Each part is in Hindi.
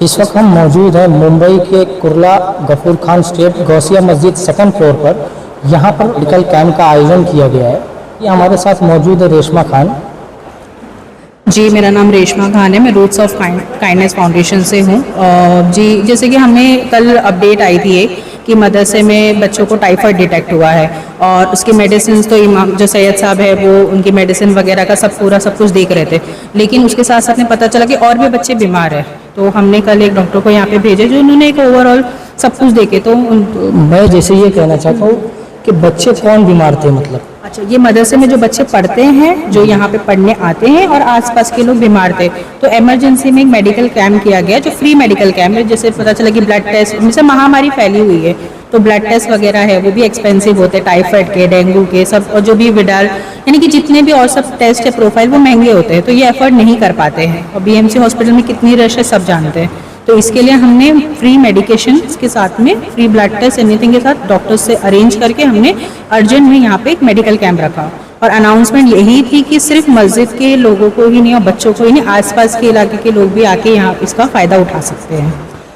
इस वक्त हम मौजूद हैं मुंबई के कुर्ला गफूर खान स्ट्रीट गौसिया मस्जिद सेकंड फ्लोर पर। यहाँ पर मेडिकल कैंप का आयोजन किया गया है। ये हमारे साथ मौजूद है रेशमा खान। जी, मेरा नाम रेशमा खान है। मैं रूट्स ऑफ काइंडनेस फाउंडेशन से हूँ। जी, जैसे कि हमें कल अपडेट आई थी कि मदरसे में बच्चों को टाइफाइड डिटेक्ट हुआ है और उसकी मेडिसिन तो इमाम जो सैयद साहब है वो उनकी मेडिसिन वगैरह का सब कुछ देख रहे थे, लेकिन उसके साथ साथ में पता चला कि और भी बच्चे बीमार हैं। तो हमने कल एक डॉक्टर को यहाँ पे भेजा जो उन्होंने एक ओवरऑल सब कुछ देखे। तो मैं जैसे ये कहना चाहता हूँ कि बच्चे कौन बीमार थे, मतलब अच्छा, ये मदरसे में जो बच्चे पढ़ते हैं, जो यहाँ पे पढ़ने आते हैं और आसपास के लोग बीमार थे, तो इमरजेंसी में एक मेडिकल कैंप किया गया जो फ्री मेडिकल कैंप है। जैसे पता चला कि ब्लड टेस्ट, जैसे महामारी फैली हुई है तो ब्लड टेस्ट वगैरह है वो भी एक्सपेंसिव होते हैं, टाइफाइड के, डेंगू के सब, और जो भी विडाल यानी कि जितने भी और सब टेस्ट है प्रोफाइल वो महंगे होते हैं, तो ये एफर्ट नहीं कर पाते हैं। और बीएमसी हॉस्पिटल में कितनी रश है सब जानते हैं। तो इसके लिए हमने फ्री मेडिकेशन के साथ में फ्री ब्लड टेस्ट एनीथिंग के साथ डॉक्टर्स से अरेंज करके हमने अर्जेंट में यहाँ पे एक मेडिकल कैंप रखा। और अनाउंसमेंट यही थी कि सिर्फ मस्जिद के लोगों को ही नहीं और बच्चों को ही नहीं, आसपास के इलाके के लोग भी आके यहाँ इसका फ़ायदा उठा सकते हैं।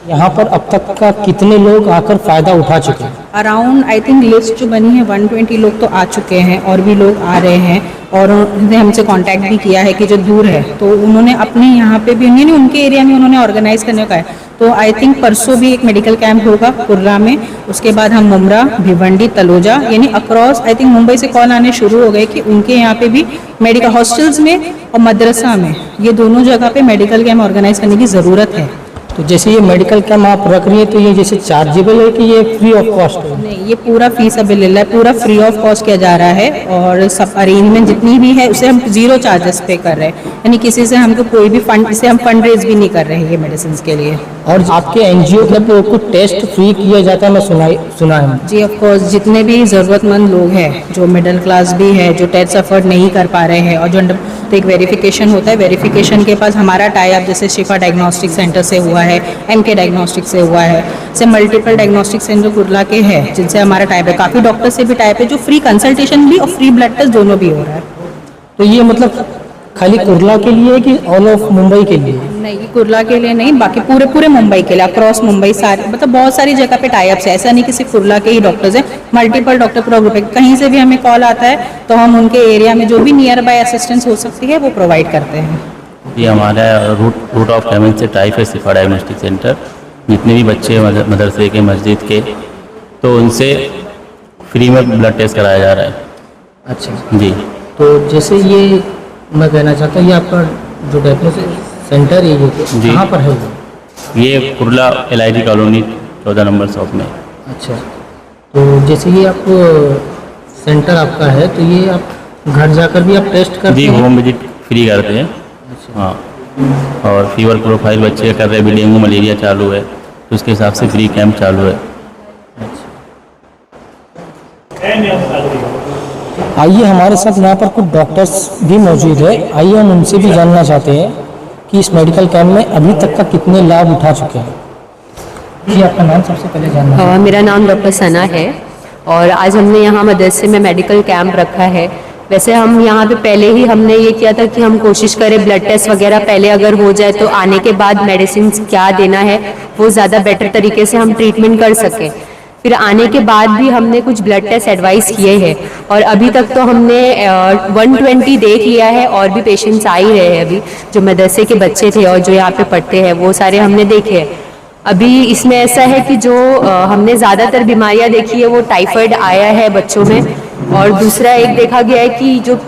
यहाँ पर अब तक का कितने लोग आकर फ़ायदा उठा चुके हैं? अराउंड आई थिंक लिस्ट जो बनी है 120 लोग तो आ चुके हैं और भी लोग आ रहे हैं। और उन्होंने हमसे कांटेक्ट भी किया है कि जो दूर है तो उन्होंने अपने यहाँ पे भी उनके एरिया में उन्होंने ऑर्गेनाइज करने का है। तो आई थिंक परसों भी एक मेडिकल कैंप होगा कुर्रा में। उसके बाद हम मुमरा, भिवंडी, तलोजा यानी अक्रॉस आई थिंक मुंबई से कॉल आने शुरू हो गए कि उनके यहाँ पे भी मेडिकल हॉस्टल्स में और मदरसा में, ये दोनों जगह पे मेडिकल कैंप ऑर्गेनाइज करने की ज़रूरत है। तो जैसे ये मेडिकल कैंप आप रख रही है तो ये जैसे चार्जेबल है कि ये फ्री ऑफ कॉस्ट है? नहीं, ये पूरा फीसबिलिल्लाह है, पूरा फ्री ऑफ कॉस्ट किया जा रहा है और सब अरेंजमेंट जितनी भी है उसे हम 0 चार्जेस पे कर रहे हैं, यानी किसी से हमको कोई भी फंड, इसे हम फंड रेज भी नहीं कर रहे हैं ये मेडिसिन के लिए। और आपके एनजीओ के कुछ टेस्ट फ्री किया जाता है, मैं सुना है। जी ऑफ कोर्स, जितने भी ज़रूरतमंद लोग हैं जो मिडिल क्लास भी है, जो टेस्ट अफोर्ड नहीं कर पा रहे हैं और जो तो एक वेरिफिकेशन होता है, वेरिफिकेशन के पास हमारा टाई अप जैसे शिफा डायग्नोस्टिक सेंटर से हुआ है, एमके डायग्नोस्टिक से हुआ है, से मल्टीपल डायग्नोस्टिक सेंटर कुर्ला के हैं जिनसे हमारा टाइप है। काफ़ी डॉक्टर से भी टाइप है जो फ्री कंसल्टेशन भी और फ्री ब्लड टेस्ट दोनों भी हो रहा है। तो ये मतलब खाली कुर्ला के लिए कि ऑल ऑफ मुंबई के लिए? नहीं, ये कुर्ला के लिए नहीं, बाकी पूरे मुंबई के लिए, अक्रॉस मुंबई सारे, मतलब बहुत सारी जगह पे टाई अप्स है। ऐसा नहीं कि सिर्फ कुर्ला के ही डॉक्टर्स हैं, मल्टीपल डॉक्टर पूरा ग्रुप है। कहीं से भी हमें कॉल आता है तो हम उनके एरिया में जो भी नियर बाय असिस्टेंस हो सकती है वो प्रोवाइड करते हैं। ये हमारा रूट ऑफ कैबिन से टाइप है शिफा डायग्नोस्टिक सेंटर। जितने भी बच्चे मदरसे के, मस्जिद के, तो उनसे फ्री में ब्लड टेस्ट कराया जा रहा है। अच्छा जी। तो जैसे ये मैं कहना चाहता हूँ, ये आपका जो डायग्नोस्टिक सेंटर है ये कहाँ पर है? ये Kurla LIG colony 14 number shop में। अच्छा, तो जैसे ये आप सेंटर आपका है तो ये आप घर जाकर भी आप टेस्ट करते हैं? जी, होम विजिट फ्री करते हैं। अच्छा। हाँ, और फीवर प्रोफाइल बच्चे कर रहे हैं, डेंगू मलेरिया चालू है तो उसके हिसाब से फ्री कैंप चालू है। आइए, हमारे साथ यहाँ पर कुछ डॉक्टर्स भी मौजूद है। आइए हम उनसे भी जानना चाहते हैं कि इस मेडिकल कैंप में अभी तक का कितने लाभ उठा चुके हैं। जी, आपका नाम सबसे पहले जानना है। मेरा नाम डॉक्टर सना है और आज हमने यहाँ मदरसे में मेडिकल कैंप रखा है। वैसे हम यहाँ पे पहले ही हमने ये किया था कि हम कोशिश करें ब्लड टेस्ट वगैरह पहले अगर हो जाए तो आने के बाद मेडिसिन क्या देना है वो ज़्यादा बेटर तरीके से हम ट्रीटमेंट कर सकें। फिर आने के बाद भी हमने कुछ ब्लड टेस्ट एडवाइस किए हैं और अभी तक तो हमने 120 देख लिया है और भी पेशेंट्स आ ही रहे हैं। अभी जो मदरसे के बच्चे थे और जो यहाँ पे पढ़ते हैं वो सारे हमने देखे हैं। अभी इसमें ऐसा है कि जो हमने ज़्यादातर बीमारियाँ देखी है वो टाइफाइड आया है बच्चों में, और दूसरा एक देखा गया है कि जो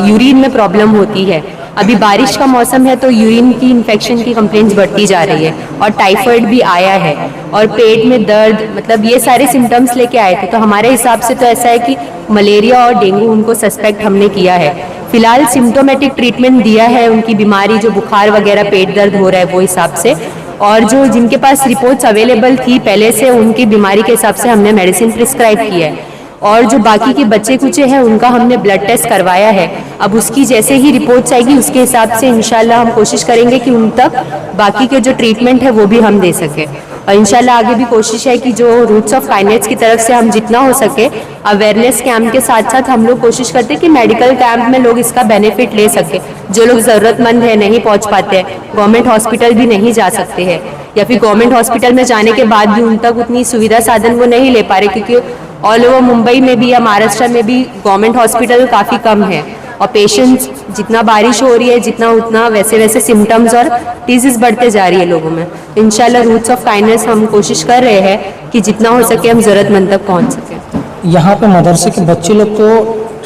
यूरिन में प्रॉब्लम होती है, अभी बारिश का मौसम है तो यूरिन की इन्फेक्शन की कंप्लेंट्स बढ़ती जा रही है और टाइफाइड भी आया है और पेट में दर्द, मतलब ये सारे सिम्टम्स लेके आए थे। तो हमारे हिसाब से तो ऐसा है कि मलेरिया और डेंगू उनको सस्पेक्ट हमने किया है। फिलहाल सिम्टोमेटिक ट्रीटमेंट दिया है उनकी बीमारी, जो बुखार वगैरह पेट दर्द हो रहा है वो हिसाब से, और जो जिनके पास रिपोर्ट्स अवेलेबल थी पहले से उनकी बीमारी के हिसाब से हमने मेडिसिन प्रिस्क्राइब की है। और जो बाकी के बच्चे कुचे हैं उनका हमने ब्लड टेस्ट करवाया है। अब उसकी जैसे ही रिपोर्ट्स आएगी उसके हिसाब से इंशाल्लाह हम कोशिश करेंगे कि उन तक बाकी के जो ट्रीटमेंट है वो भी हम दे सकें। और इंशाल्लाह आगे भी कोशिश है कि जो रूट्स ऑफ काइंडनेस की तरफ से हम जितना हो सके अवेयरनेस कैंप के साथ साथ हम लोग कोशिश करते हैं कि मेडिकल कैंप में लोग इसका बेनिफिट ले सके। जो लोग ज़रूरतमंद है, नहीं पहुंच पाते हैं, गवर्नमेंट हॉस्पिटल भी नहीं जा सकते हैं, या फिर गवर्नमेंट हॉस्पिटल में जाने के बाद भी उन तक उतनी सुविधा साधन वो नहीं ले पा रहे, क्योंकि ऑल ओवर मुंबई में भी या महाराष्ट्र में भी गवर्नमेंट हॉस्पिटल काफ़ी कम है और पेशेंट्स जितना बारिश हो रही है जितना उतना वैसे वैसे सिम्टम्स और डिजीज़ बढ़ते जा रही है लोगों में। इंशाल्लाह रूट्स ऑफ काइंडनेस हम कोशिश कर रहे हैं कि जितना हो सके हम ज़रूरतमंद तक पहुंच सकें। यहाँ पे मदरसे के बच्चे लोग तो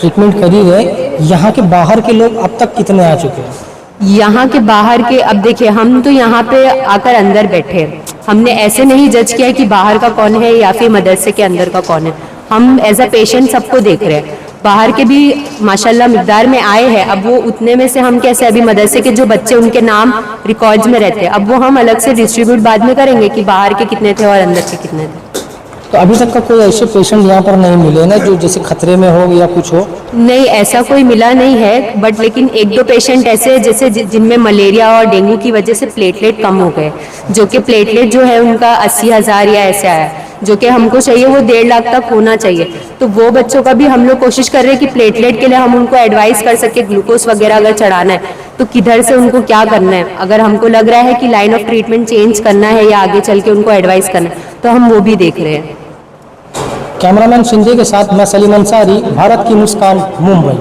ट्रीटमेंट कर ही रहे, यहाँ के बाहर के लोग अब तक कितने आ चुके हैं? यहाँ के बाहर के, अब देखिए हम तो यहाँ पे आकर अंदर बैठे हैं, हमने ऐसे नहीं जज किया कि बाहर का कौन है या फिर मदरसे के अंदर का कौन है। हम एज अ पेशेंट सबको देख रहे हैं। बाहर के भी माशाल्लाह मिकदार में आए हैं। अब वो उतने में से हम कैसे, अभी मदरसे के जो बच्चे उनके नाम रिकॉर्ड्स में रहते हैं, अब वो हम अलग से डिस्ट्रीब्यूट बाद में करेंगे कि बाहर के कितने थे और अंदर के कितने थे। तो अभी तक का कोई ऐसे पेशेंट यहाँ पर नहीं मिले ना जो जैसे खतरे में हो या कुछ हो? नहीं, ऐसा कोई मिला नहीं है, बट लेकिन एक दो पेशेंट ऐसे जैसे जिनमें मलेरिया और डेंगू की वजह से प्लेटलेट कम हो गए, जो कि प्लेटलेट जो है उनका 80,000 या ऐसे आया, जो कि हमको चाहिए वो 1.5 लाख तक होना चाहिए। तो वो बच्चों का भी हम लोग कोशिश कर रहे हैं कि प्लेटलेट के लिए हम उनको एडवाइस कर सके, ग्लूकोज वगैरह अगर चढ़ाना है तो किधर से उनको क्या करना है। अगर हमको लग रहा है कि लाइन ऑफ ट्रीटमेंट चेंज करना है या आगे चल के उनको एडवाइस करना है तो हम वो भी देख रहे हैं। कैमरामैन शिंदे के साथ मैं सलीम अंसारी, भारत की मुस्कान, मुंबई।